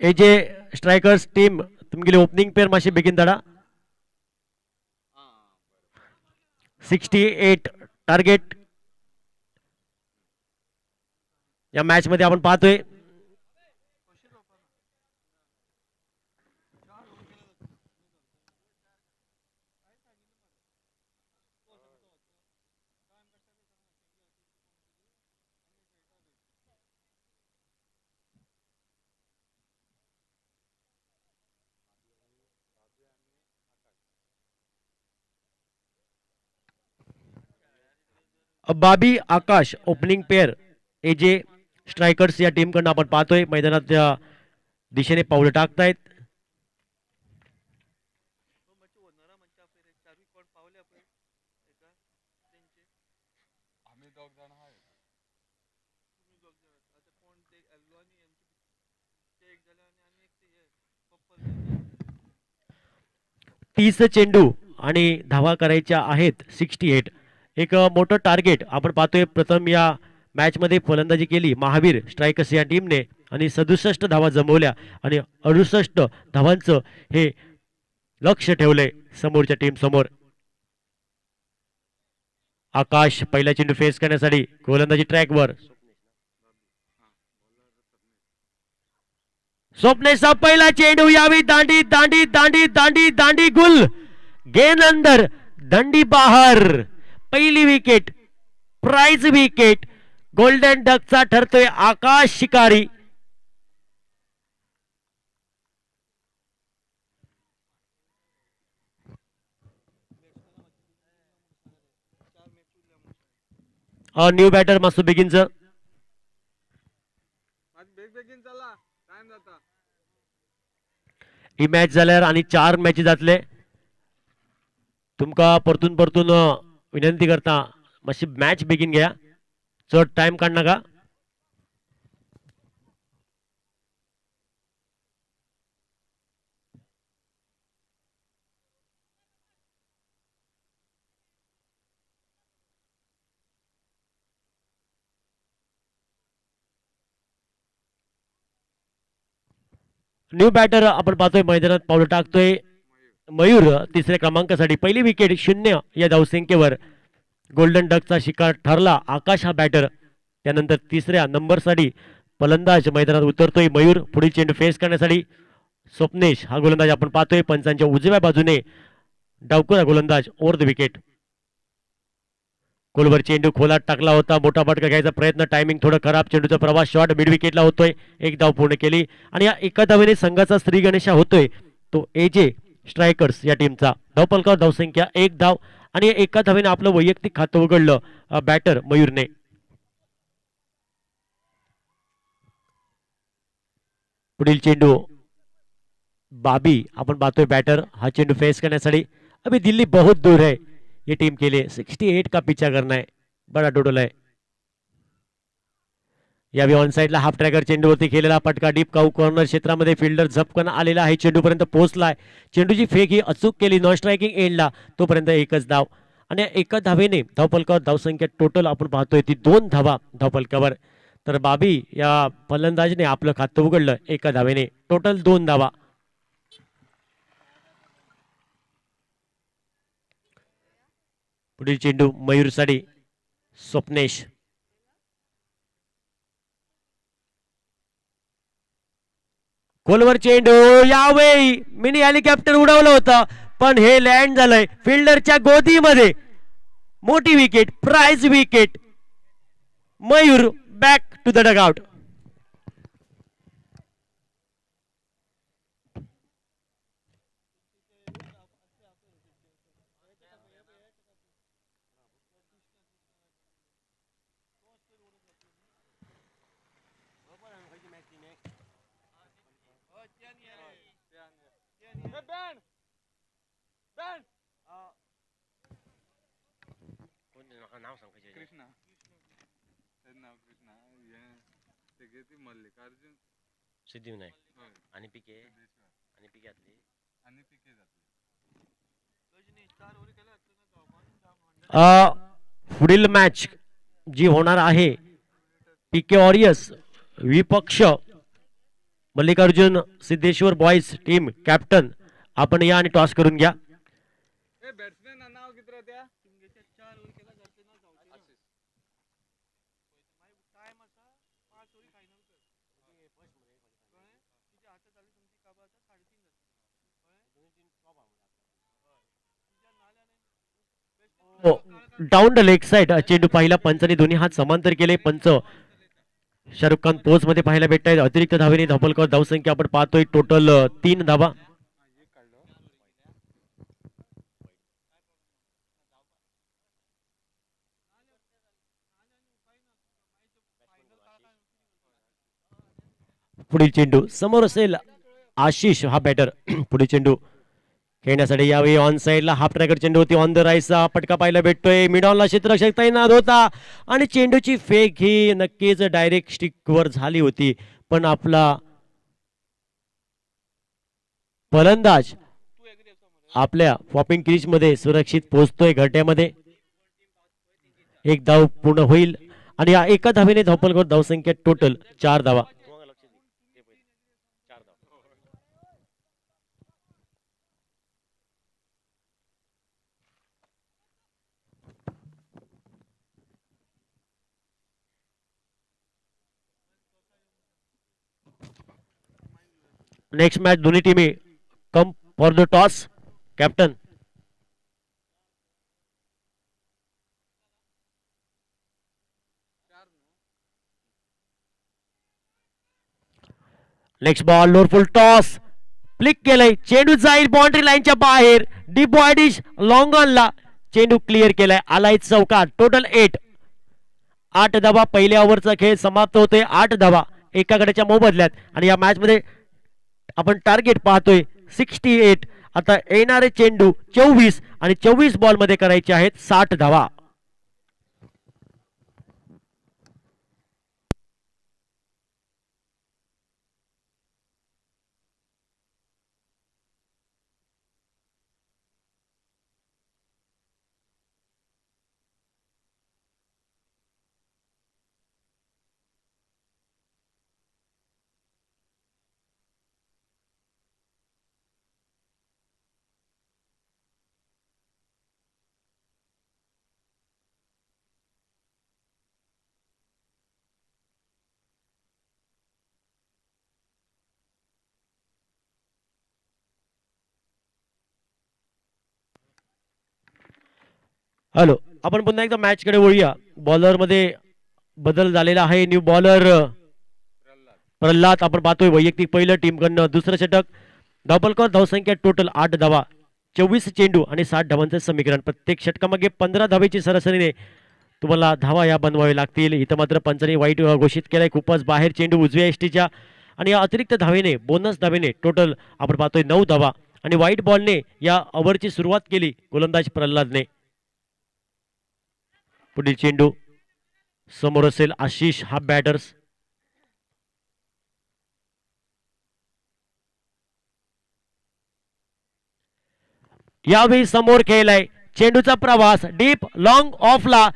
एजे स्ट्रायकर्स टीम तुमगेली ओपनिंग पेयर मातशें बेगीन धाडा. 68 टार्गेट या मॅच मध्ये आपण पाहतोय. बाबी आकाश ओपनिंग पेयर एजे स्ट्रायकर्स या टीम कडून आपण पाहतोय. मैदानात दिशेने पावलं टाकतायत. तीस चेंडू आणि धावा करायच्या आहेत 68. एक मोठं टार्गेट आपण पाहतोय. प्रथम या मॅच मध्ये फलंदाजी केली महावीर स्ट्रायकर्स या टीमने आणि 67 धावा जमवल्या आणि 68 धावांचं हे लक्ष ठेवलंय समोरच्या टीम समोर. आकाश पहिला चेंडू फेस करण्यासाठी गोलंदाजी ट्रॅकवर. स्वप्नेशचा पहिला चेंडू यावी दांडी दांडी दांडी दांडी दांडी गुल गेंद अंदर दंडी बाहर. पहिली विकेट प्राइज विकेट गोल्डन डकचा ठरतोय आकाश शिकारी. न्यू बॅटर मस्त बिगिनच. ही मॅच जाल्यार आणि 4 मॅची जातले. तुमका परतून परतून विनंती करता मातशी मॅच बेगीन घ्या, चड टाइम काड नाका. न्यू बॅटर आपण पाहतोय मैदानात पावलं टाकतोय मयूर तिसऱ्या क्रमांकासाठी. पहिली विकेट 0 या धावसंख्येवर गोल्डन डकचा शिकार ठरला आकाश हा बॅटर. त्यानंतर तिसऱ्या नंबरसाठी फलंदाज मैदानात उतरतोय मयूर. पुढील चेंडू फेस करण्यासाठी स्वप्नेश हा गोलंदाज आपण पाहतोय पंचांच्या उजव्या बाजूने. डावखुरा गोलंदाज ओव्हर द विकेट. गोलवर चेंडू खोलात टाकला होता, मोठा फटका घ्यायचा प्रयत्न, टायमिंग थोडं खराब. चेंडूचा प्रवास शॉर्ट मिड विकेटला होतोय. एक धाव पूर्ण केली आणि या एका धावेने संघाचा श्री गणेशा होतोय तो एजे स्ट्रायकर्स या टीमचा. धावफलकावर धावसंख्या 1 धाव आणि एका धावेने आपलं वैयक्तिक खातं उघडलं बॅटर मयूरने. पुढील चेंडू बाबी आपण पाहतोय बॅटर हा चेंडू फेस करण्यासाठी. अभी दिल्ली बहुत दूर है ये टीम के लिए, 68 का पीछा करना है, बड़ा टोटल है. यावेळी ऑन साइडला हाफ ट्रॅकर चेंडूवरती केलेला फटका डीप काऊ कॉर्नर क्षेत्रामध्ये फिल्डर झपकन आलेला आहे. चेंडूपर्यंत पोहोचलाय. चेंडूची फेक ही अचूक केली नॉन स्ट्रायकिंग एंडला. तोपर्यंत एकच धाव आणि एका धावेने धावफलकावर धावसंख्या टोटल आपण पाहतोय ती 2 धावा धावफलकावर. तर बाबी या फलंदाजने आपलं खातं उघडलं एका धावेने. टोटल 2 धावा. पुढील चेंडू मयूरसाठी स्वप्नेश. गोलवर चेंडू यावेळी मिनी हेलिकॉप्टर उडवलं होतं पण हे लँड झालंय फिल्डरच्या गोदीमध्ये. मोठी wicket prize wicket. Mayur back to the dugout. Siddhivinayak आणि पिके आणि पिकेतली आणि पिके पुढील मॅच जी होणार आहे पीके वॉरियर्स विपक्ष Mallikarjun Siddheshwar boys team. Captain आपण या आणि टॉस करून घ्या. डाऊन द लेग साइड चेंडू पाहिला पंचाने दोन्ही हात समांतर केले. पंच शाहरुख खान पोच मध्ये पाहायला भेटतायत. अतिरिक्त धावेने धावफलकावर धावसंख्या आपण पाहतोय टोटल 3 धावा. पुढील चेंडू समोर असेल आशिष हा बॅटर. पुढील चेंडू खेळण्यासाठी यावेळी ऑन साइडला हाफ ट्रॅकर चेंडू होती. ऑन द राईसचा फटका पाहायला भेटतोय. मिडॉनला क्षेत्ररक्षक तैनात होता आणि चेंडूची फेक ही नक्कीच डायरेक्ट स्टिकवर झाली होती पण आपला फलंदाज आपल्या पॉपिंग क्रीज मध्ये सुरक्षित पोहोचतोय घरट्यामध्ये. एक धाव पूर्ण होईल आणि एका धावेने धावफलकावर धावसंख्या टोटल 4 धावा. नेक्स्ट मॅच दोन्ही टीमे come for the toss. Captain. Next ball lower full toss. Flick केलंय, चेंडू जाईल बाउंड्री लाईनच्या बाहेर. डीप बॉयडिश लॉंग ऑनला चेंडू क्लिअर केलाय. आलाय चौकार. टोटल 8 धावा. पहिल्या ओव्हरचा खेळ समाप्त होतोय. 8 धावा एका गड्याच्या मोबदल्यात. आणि या मॅच मध्ये आपण टार्गेट पाहतोय 68. आता येणारे चेंडू 24 आणि 24 बॉल मध्ये करायचे आहेत 60 धावा. हॅलो, आपण पुन्हा एकदा मॅच कडे वळूया. बॉलर मध्ये बदल झालेला आहे. न्यू बॉलर प्रल्हाद आपण पाहतोय. वैयक्तिक पहिलं टीम कडनं दुसरं षटक. धावफलकावर धावसंख्या टोटल 8 धावा. 24 चेंडू आणि 60 धावांचं समीकरण. प्रत्येक षटकामागे 15 धावेची सरासरीने तुम्हाला धावा या बनवावे लागतील. इथं मात्र पंचांनी वाईट घोषित केलाय. खूपच बाहेर चेंडू उजव्या एसटीच्या. आणि या अतिरिक्त धावेने बोनस धावेने टोटल आपण पाहतोय 9 धावा. आणि व्हाईट बॉलने या ओव्हरची सुरुवात केली गोलंदाज प्रल्हादने. पुढील चेंडू समोर असेल आशिष हा बॅटर्स. यावेळी समोर खेळलाय. चेंडूचा प्रवास डीप लॉंग ऑफला.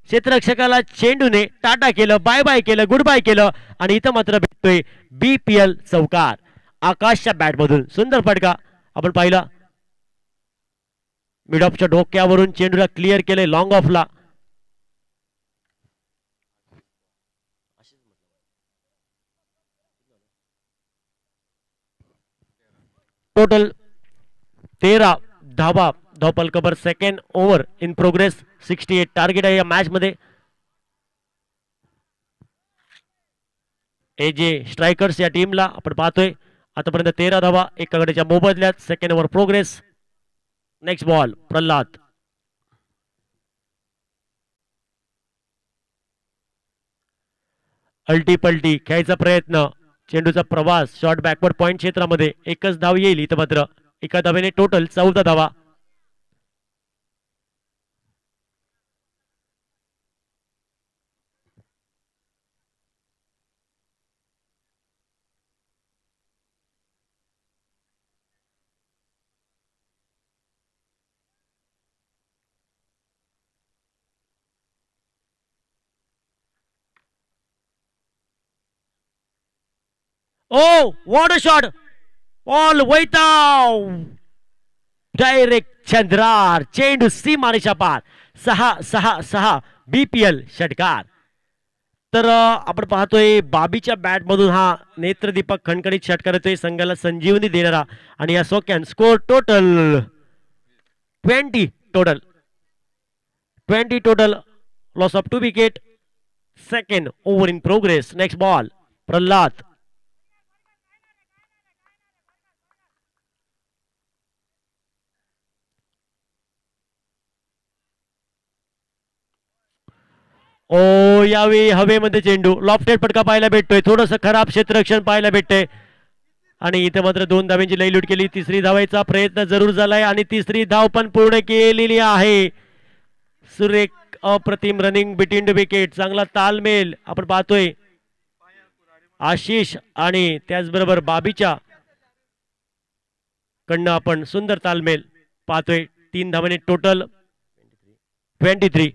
क्षेत्ररक्षकाला चेंडूने टाटा केलं, बाय बाय केलं, गुड बाय केलं. आणि इथं मात्र भेटतोय BPL चौकार आकाशच्या बॅट मधून. सुंदर फटका आपण पाहिला. मिड ऑफच्या डोक्यावरून चेंडूला क्लिअर केलंय लॉंग ऑफला. टोटल 13 धावा. धावफलकावर second over in progress. 68 target आहे या मॅच मध्ये. हे जे स्ट्रायकर्स या टीमला आपण पाहतोय आतापर्यंत 13 धावा एका गड्याच्या मोबदल्यात. Second over progress. Next ball Pralhad. अल्टी पलटी खेळायचा प्रयत्न. चेंडूचा प्रवास शॉर्ट बॅकवर्ड पॉइंट क्षेत्रामध्ये. एकच धाव येईल इथं मात्र. एका धावेने टोटल 14 धावा. Oh what a shot. Ball वैताव डायरेक्ट चंद्रार. चेंडू सीमारेषा पार. 6-6-6 BPL षटकार. तर आपण पाहतोय बाबीच्या बॅट मधून हा नेत्रदीपक खणखणीत षटकार येतोय. संघाला संजीवनी देणारा. आणि या सोक्यान score total 20 total. 20 total. Loss of 2 wicket. Second over in progress. Next ball Pralhad. Oh यावेळी हवेमध्ये चेंडू. लॉफ्टेड फटका पाहायला भेटतोय. थोडस खराब क्षेत्ररक्षण पाहायला भेटतंय. आणि इथे मात्र 2 धावांची लई लूट केली. तिसरी धावायचा प्रयत्न जरूर झालाय आणि तिसरी धाव पण पूर्ण केलेली आहे. सुरेख अप्रतिम रनिंग बिटवीन द विकेट. चांगला तालमेल आपण पाहतोय आशिष आणि त्याचबरोबर बाबीच्या कडनं आपण सुंदर तालमेल पाहतोय. 3 धावांनी टोटल 23.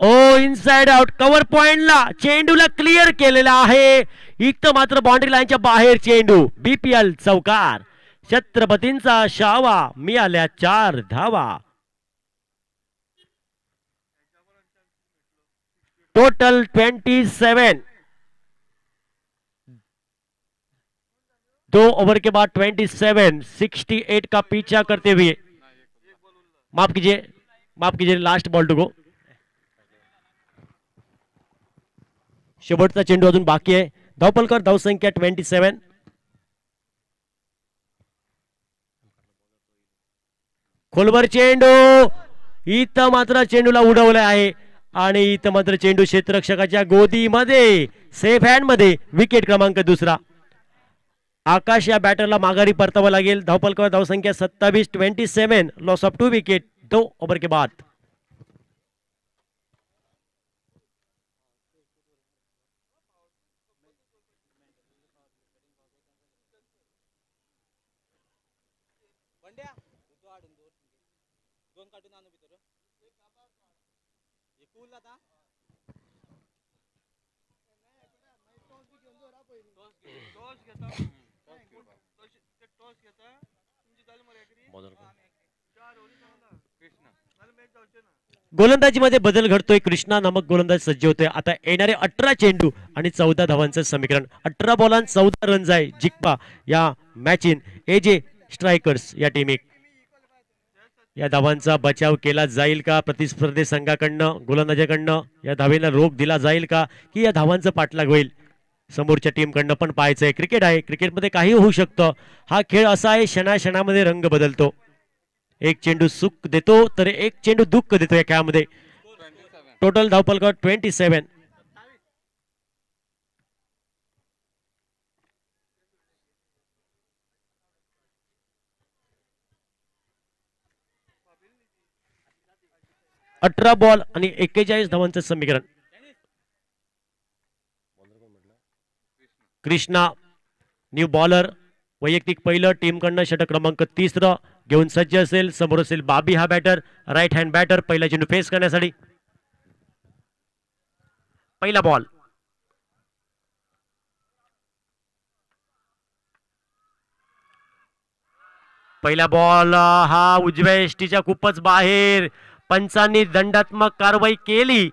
ओ इनसाइड आउट कव्हर पॉइंटला चेंडूला क्लिअर केलेला आहे. इथं मात्र बाउंड्री लाईनच्या बाहेर चेंडू. बीपीएल चौकार. छत्रपतींचा शावा. मिळाल्या 4 धावा. टोटल 27. 2 ओवर के बाद 27. 68 का पीछा करते हुए माफ कीजिए लास्ट बॉल टू गो. शेवटचा चेंडू अजून बाकी आहे. धावपलकर धावसंख्या 27. खोलवर चेंडू. इथं मात्र चेंडूला उडवलं आहे आणि इथं मात्र चेंडू क्षेत्ररक्षकाच्या गोदीमध्ये. सेफ हँड मध्ये. विकेट क्रमांक 2. आकाश या बॅटरला माघारी परतावं लागेल. धावपलकर धावसंख्या 27. 27. लॉस ऑफ 2 विकेट 2 ओवर के बाद. गोलंदाजीमध्ये बदल घडतोय. कृष्णा नामक गोलंदाज सज्ज होतोय. आता येणारे 18 चेंडू आणि 14 धावांचं समीकरण. 18 बॉलांत 14 रन्स आहे जिंकपा या मॅच इन एजे स्ट्रायकर्स या टीम. या धावांचा बचाव केला जाईल का प्रतिस्पर्धी संघाकडनं गोलंदाजाकडनं? या धावेला रोख दिला जाईल का की या धावांचं पाठलाग होईल? समोरच्या टीमकडनं पण पाहायचंय. क्रिकेट आहे. क्रिकेटमध्ये काही होऊ शकतं. हा खेळ असा आहे क्षणाक्षणामध्ये रंग बदलतो. एक चेंडू सुख देतो तर एक चेंडू दुःख देतो या खेळामध्ये. टोटल धावपलकर 27. अठरा बॉल आणि 41 धावांचं समीकरण. Krishna new bowler. वैयक्तिक पहिलं. टीमकडनं षटक क्रमांक 3 घेऊन सज्ज असेल. समोर असेल बाबी हा बॅटर. Right hand batter. पहिला चेंडू फेस करण्यासाठी. पहिला बॉल. पहिला बॉल हा उजव्या एष्टीच्या खूपच बाहेर. पंचांनी दंडात्मक कारवाई केली.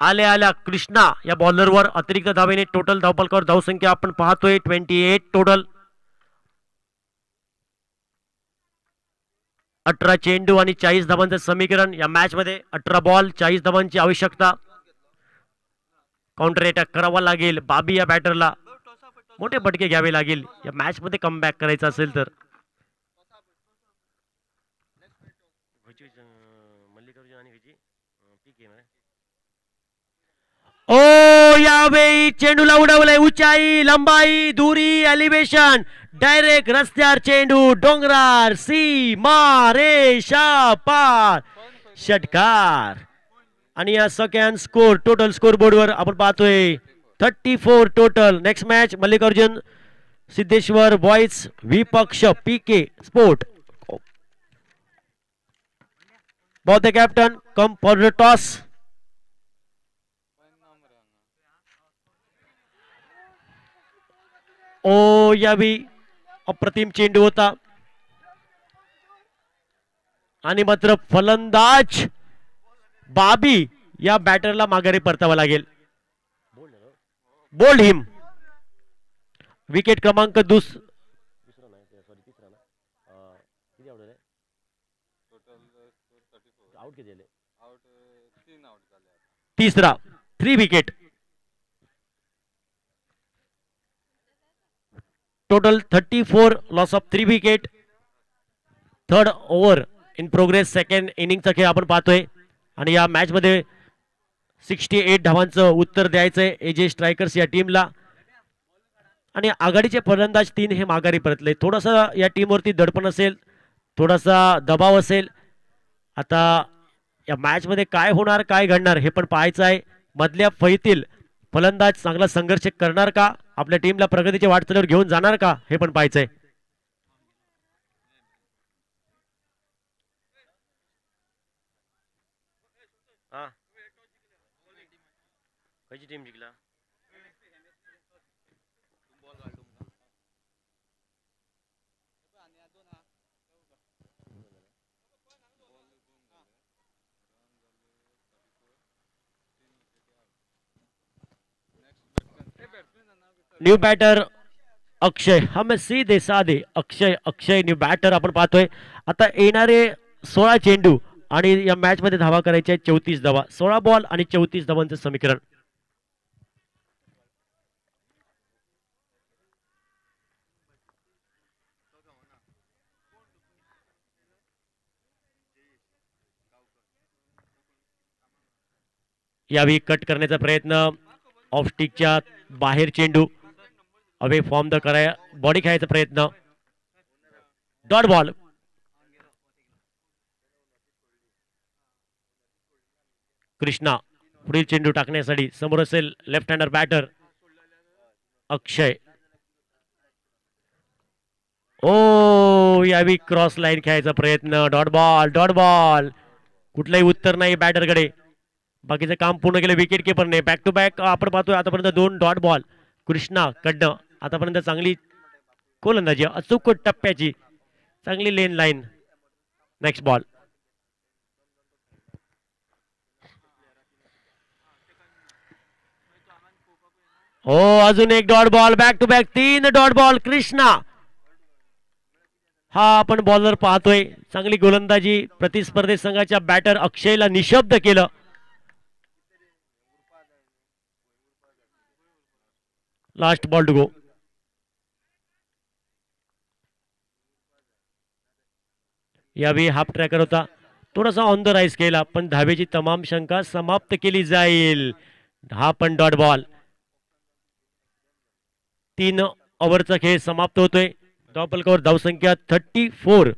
आल्या कृष्णा या बॉलरवर अतिरिक्त धावेने. टोटल धावपलकर धावसंख्या आपण पाहतोय 28 टोटल. 18 चेंडू आणि 40 धावांचं समीकरण या मॅच मध्ये. 18 बॉल 40 धावांची आवश्यकता. काउंटर अटॅक करावा लागेल बाबी या बॅटरला. मोठे फटके घ्यावे लागेल या मॅच मध्ये कमबॅक करायचं असेल तर. ओ यावेळी चेंडूला उडवलंय. उंचाई लंबाई दुरी एलिव्हेशन. डायरेक्ट रस्त्यावर चेंडू. डोंगरार सीमा रेषा पार. षटकार. आणि या सेकंड स्कोर टोटल स्कोर बोर्डवर आपण पाहतोय 34 total. Next match Mallikarjun Siddheshwar boys विपक्ष PK sport. Ball the captain come for the toss. Oh यावी अप्रतिम चेंडू होता आणि मात्र फलंदाज बाबी या बॅटरला माघारी परतावा लागेल. बोल्ड हिम. विकेट क्रमांक 2. तिसरा 3 wicket. Total 34. Loss of 3 wicket. Third over in progress. Second इनिंगचा खेळ आपण पाहतोय आणि या मॅच मध्ये 68 धावांचं उत्तर द्यायचंय एजे स्ट्रायकर्स या टीमला. आणि आघाडीचे फलंदाज 3 हे माघारी परतले. थोडासा या टीमवरती दडपण असेल. थोडासा दबाव असेल. आता या मॅच मध्ये काय होणार काय घडणार हे पण पाहायचं आहे. मधल्या फळीतील फलंदाज चांगला संघर्ष करणार का? आपल्या टीमला प्रगतीच्या वाटचालीवर घेऊन जाणार का हे पण पाहायचंय. कशी टीम जिंकला न्यू बॅटर अक्षय हम सीधे साधे अक्षय अक्षय न्यू बॅटर आपण पाहतोय आता येणारे 16 चेंडू आणि या मॅच मध्ये धावा करायच्या 34 धावा 16 बॉल आणि 34 धावांचं समीकरण यावेळी कट करण्याचा प्रयत्न ऑफ स्टिकच्या बाहेर चेंडू अवे फॉर्म द कराय बॉडी खेळायचा प्रयत्न डॉट बॉल कृष्णा पुढील चेंडू टाकण्यासाठी समोर असेल लेफ्ट हँडर बॅटर अक्षय ओ यावेळी क्रॉस लाईन खेळायचा प्रयत्न डॉट बॉल कुठलंही उत्तर नाही बॅटरकडे बाकीचं काम पूर्ण केलं विकेट किपरने बॅक टू बॅक आपण पाहतोय आतापर्यंत 2 डॉट बॉल कृष्णा कडनं आतापर्यंत चांगली गोलंदाजी अचूक टप्प्याची चांगली लेन लाईन नेक्स्ट बॉल हो अजून एक dot ball back to back 3 dot ball Krishna हा आपण बॉलर पाहतोय चांगली गोलंदाजी प्रतिस्पर्धी संघाच्या बॅटर अक्षयला निशब्द केलं लास्ट बॉल टू गो यावेळी हाफ ट्रॅकर होता थोडासा ऑन द राईज केला पण धावेची तमाम शंका समाप्त केली जाईल हा पण डॉट बॉल 3 ओव्हरचा खेळ समाप्त होतोय धावफलकावर धावसंख्या 34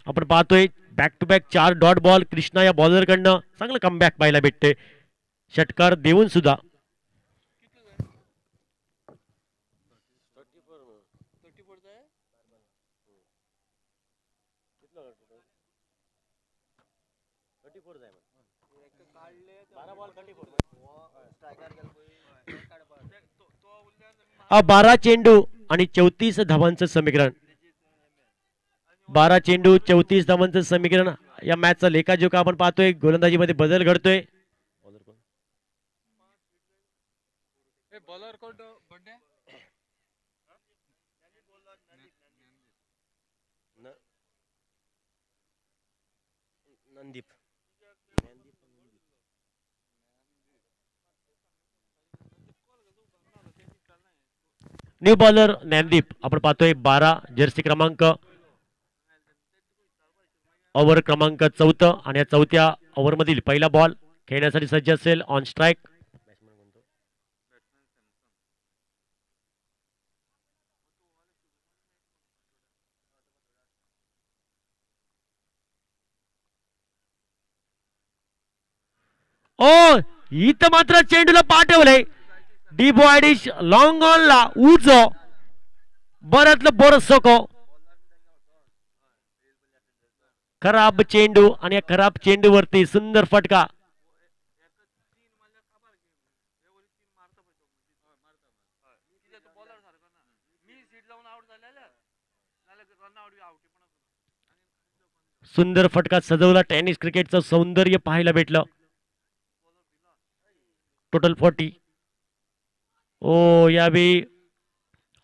आपण पाहतोय back to back 4 dot ball Krishna या बॉलर कडनं चांगलं कमबॅक पाहायला भेटते षटकार देऊन सुद्धा हा 12 चेंडू आणि 34 धावांचं समीकरण 12 चेंडू 34 धावांचं समीकरण या मॅचचा लेखाजोखा आपण पाहतोय गोलंदाजीमध्ये बदल घडतोय नंदीप न्यू बॉलर ज्ञानदीप आपण पाहतोय 12 जर्सी क्रमांक ओव्हर क्रमांक 4 आणि या 4थ्या ओव्हर मधील पहिला बॉल खेळण्यासाठी सज्ज असेल ऑन स्ट्राईक ओ इथं मात्र चेंडूला पाठवलंय डी बॉयडिश लॉंग ऑन ला उजो बरतलं बोरसोको खराब चेंडू आणि या खराब चेंडूवरती सुंदर फटका सुंदर फटका सजवला टेनिस क्रिकेटचं सौंदर्य पाहायला भेटलं टोटल 40 ओ यावेळी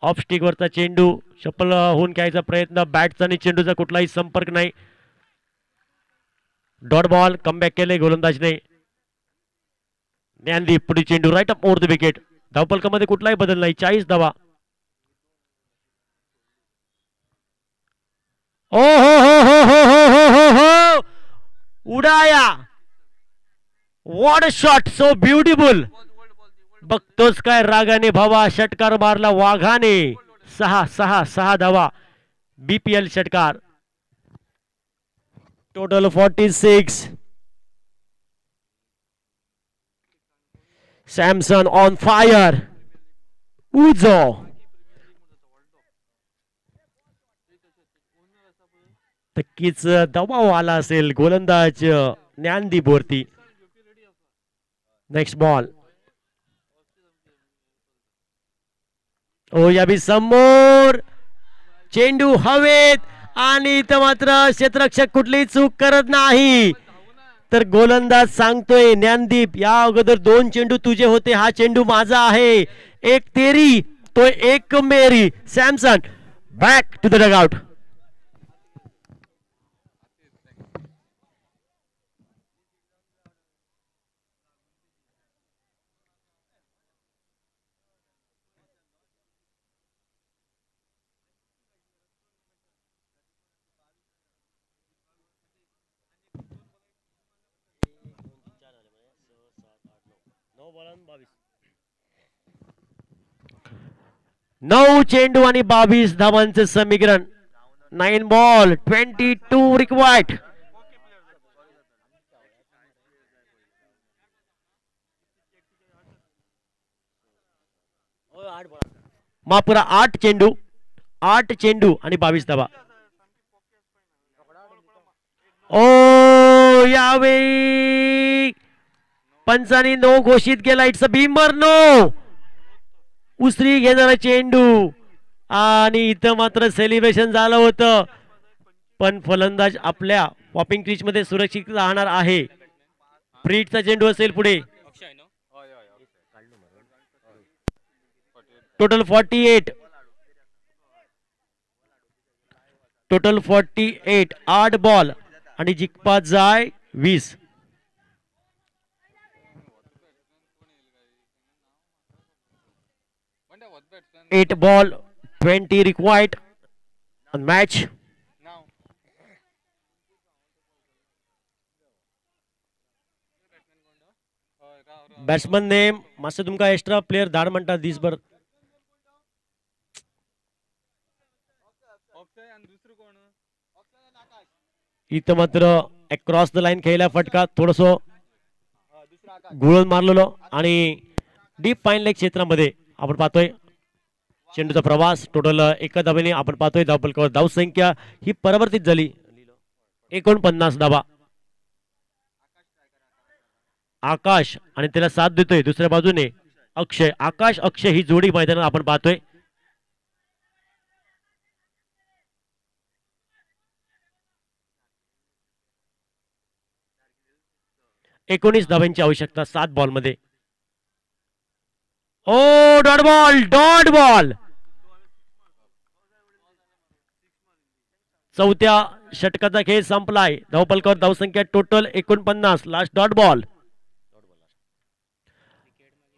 ऑफ स्टिक वरचा चेंडू शफल होऊन घ्यायचा प्रयत्न बॅटचा आणि चेंडूचा कुठलाही संपर्क नाही डॉट बॉल कमबॅक केले गोलंदाजने ज्ञानदीप पुढे चेंडू right up over the wicket धावफलकामध्ये कुठलाही बदल नाही 40 धावा ओ हो हो हो हो हो हो हो उडाया what a shot so beautiful बघतोस काय रागाने भावा षटकार मारला वाघाने 6 धावा बीपीएल षटकार टोटल 46 सॅमसन ऑन फायर उजो नक्कीच दबाव आला असेल गोलंदाज ज्ञानदीप वरती नेक्स्ट बॉल ओ या बी समोर चेंडू हवेत आणि इथं मात्र क्षेत्ररक्षक कुठलीही चूक करत नाही. तर गोलंदाज सांगतोय ज्ञानदीप या अगोदर 2 चेंडू तुझे होते, हा चेंडू माझा आहे. एक तेरी तो एक मेरी. Samson back to the dugout. नऊ चेंडू आणि 22 धावांचे समीकरण. 9 बॉल 22 रिक्वायर्ड. मापुरा 8 चेंडू आणि 22 धावा. ओ यावेळी पंचांनी नो घोषित केला. It's a beamer no. उसरी घेणारा चेंडू आणि इथं मात्र सेलिब्रेशन झालं होतं, पण फलंदाज आपल्या पॉपिंग क्रीज मध्ये सुरक्षित राहणार आहे. फ्रीटचा चेंडू असेल पुढे. टोटल 48. 8 बॉल आणि जिंकपात जाय 20. 8 ball 20 required on match. Batsman name master तुमका एक्स्ट्रा प्लेयर धाड म्हणतात दिसभर. इथं मात्र अक्रॉस द लाईन खेळला फटका, थोडस गुळून मारलेलो आणि डीप फाईन लेग क्षेत्रामध्ये आपण पाहतोय चेंडूचा प्रवास. टोटल एका धावेने आपण पाहतोय धावफलकावर धावसंख्या ही परिवर्तित झाली. 49 धावा. आकाश आणि त्याला साथ देतोय दुसऱ्या बाजूने अक्षय. आकाश अक्षय ही जोडी मैदानात आपण पाहतोय. 19 धावांची आवश्यकता 7 बॉल मध्ये. Oh dot ball. चौथ्या षटकाचा खेळ संपलाय. धावफलकावर धावसंख्या टोटल 49. Last dot ball.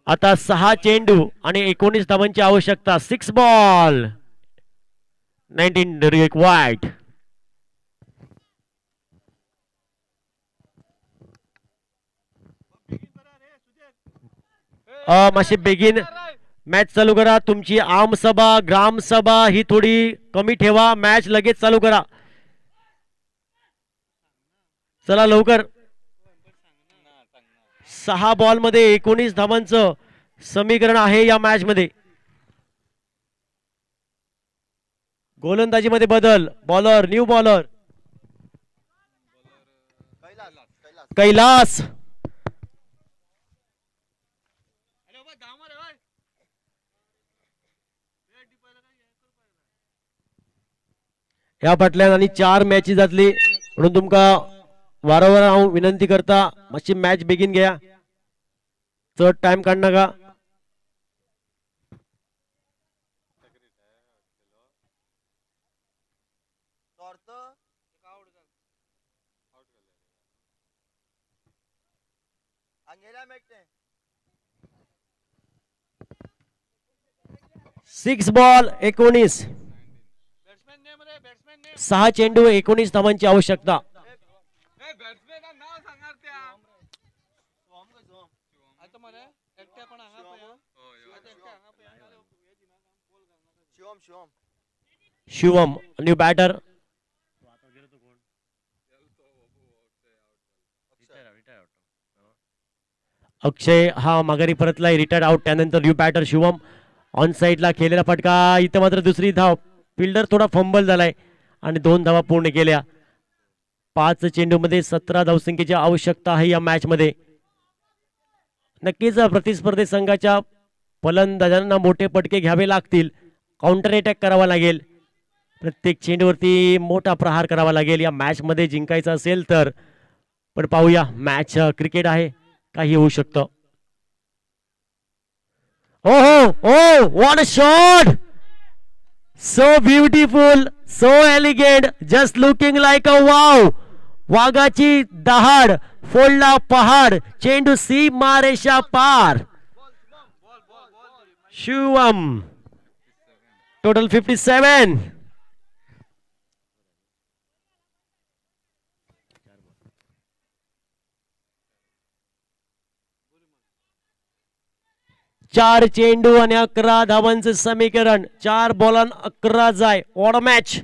आता 6 चेंडू आणि 19 धावांची आवश्यकता. 6 बॉल 19 रिक्वायर्ड. मासे बेगीन मॅच चालू करा. तुमची आमसभा ग्रामसभा ही थोडी कमी ठेवा. मॅच लगेच चालू करा. चला लवकर. 6 बॉल मध्ये 19 धावांचं समीकरण आहे या मॅच मध्ये. गोलंदाजीमध्ये बदल. Bowler new bowler Kailas. ह्या फाटल्यान आणि 4 मॅची जातली म्हणून तुमका वारंवार हांव विनंती करता मातशी मॅच बेगीन घ्या. चड टाइम काढ नाका. Six ball 19. 6 चेंडू 19 धावांची आवश्यकता. Shivam new batter. अक्षय हा माघारी परतलाय. Retired out. त्यानंतर न्यू बॅटर शिवम. ऑन साइडला खेळलेला फटका. इथं मात्र दुसरी धाव. फिल्डर थोडा फंबल झालाय आणि 2 धावा पूर्ण केल्या. 5 चेंडू मध्ये 17 धावसंख्येची आवश्यकता आहे या मॅच मध्ये. नक्कीच प्रतिस्पर्धी संघाच्या फलंदाजांना मोठे पटके घ्यावे लागतील, काउंटर अटॅक करावा लागेल, प्रत्येक चेंडूवरती मोठा प्रहार करावा लागेल या मॅच मध्ये जिंकायचं असेल तर. पण पाहूया, मॅच क्रिकेट आहे, काही होऊ शकतं. ओ हो oh, what a shot, so beautiful, so elegant, just looking like a wow. वाघाची दहाड, फोडला पहाड, चेंडू सीमारेषा पार. शिवम, टोटल 57. चार चेंडू आणि 11 धावांचं समीकरण, 4 बॉलां 11 जाय. What a match.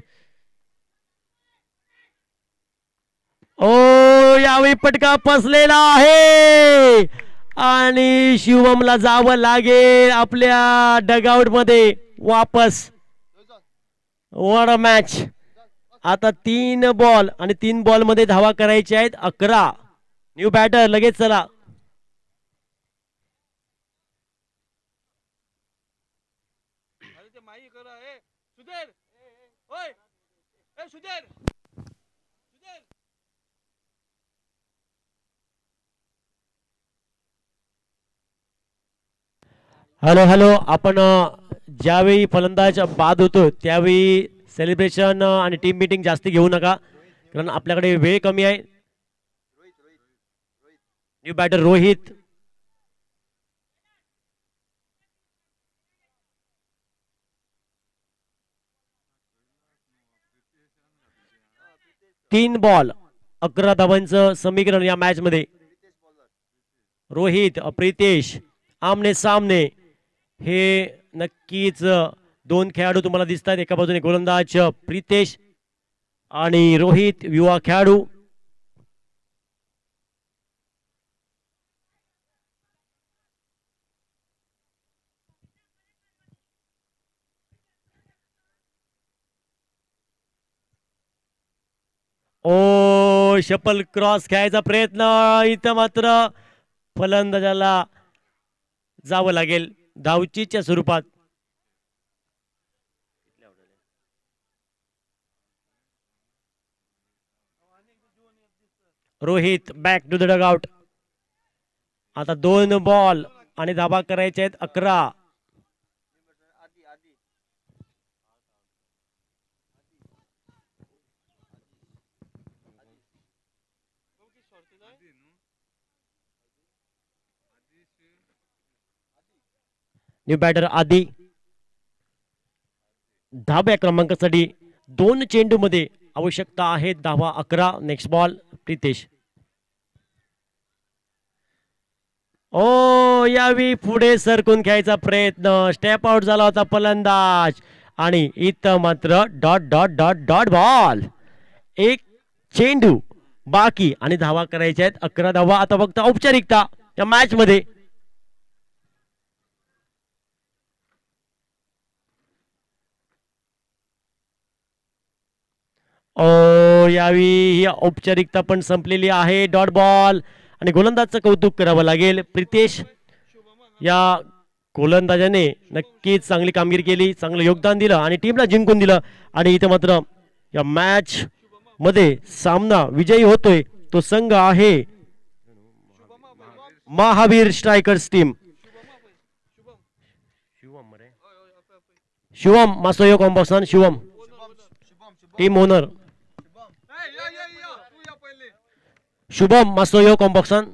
ओ, यावेळी पटका फसलेला आहे आणि शिवमला जावं लागेल आपल्या डगआउट मध्ये वापस. What a match. आता 3 बॉल आणि 3 बॉल मध्ये धावा करायच्या आहेत 11. न्यू बॅटर लगेच चला. हॅलो हॅलो, आपण ज्यावेळी फलंदाज बाद होतो त्यावेळी सेलिब्रेशन आणि टीम मीटिंग जास्त घेऊ नका, कारण आपल्याकडे वेळ कमी आहे. New batter Rohit. तीन बॉल 11 धावांचं समीकरण या मॅच मध्ये. रोहित, प्रितेश आमने सामने. हे नक्कीच 2 खेळाडू तुम्हाला दिसतात. एका बाजूने गोलंदाज प्रितेश आणि रोहित, युवा खेळाडू. ओ, शपल क्रॉस खेळायचा प्रयत्न, इथं मात्र फलंदाजाला जावं लागेल धावचीच्या स्वरूपात. Rohit back to the dugout. आता 2 बॉल आणि धावा करायच्या आहेत 11. न्यू बॅटर आधी. धाब्या क्रमांकासाठी 2 चेंडू मध्ये आवश्यकता आहे धावा 11. Next ball Pritesh. ओ, यावेळी पुढे सरकून खेळायचा प्रयत्न, स्टेप आउट झाला होता फलंदाज आणि इथं मात्र dot dot dot dot ball. 1 चेंडू बाकी आणि धावा करायच्या आहेत 11 धावा. आता फक्त औपचारिकता या मॅच मध्ये. ओ, यावेळी ही औपचारिकता पण संपलेली आहे. डॉट बॉल आणि गोलंदाजचं कौतुक करावं लागेल. प्रितेश या गोलंदाजाने नक्कीच चांगली कामगिरी केली, चांगलं योगदान दिलं आणि टीमला जिंकून दिलं. आणि इथं मात्र या मॅच मध्ये सामना विजयी होतोय तो संघ आहे महावीर स्ट्रायकर्स टीम. शिवम मासोयो कॉम्बॉक्सन. Shivam team owner. शुभम मासोयो कॉम्बॉक्सन.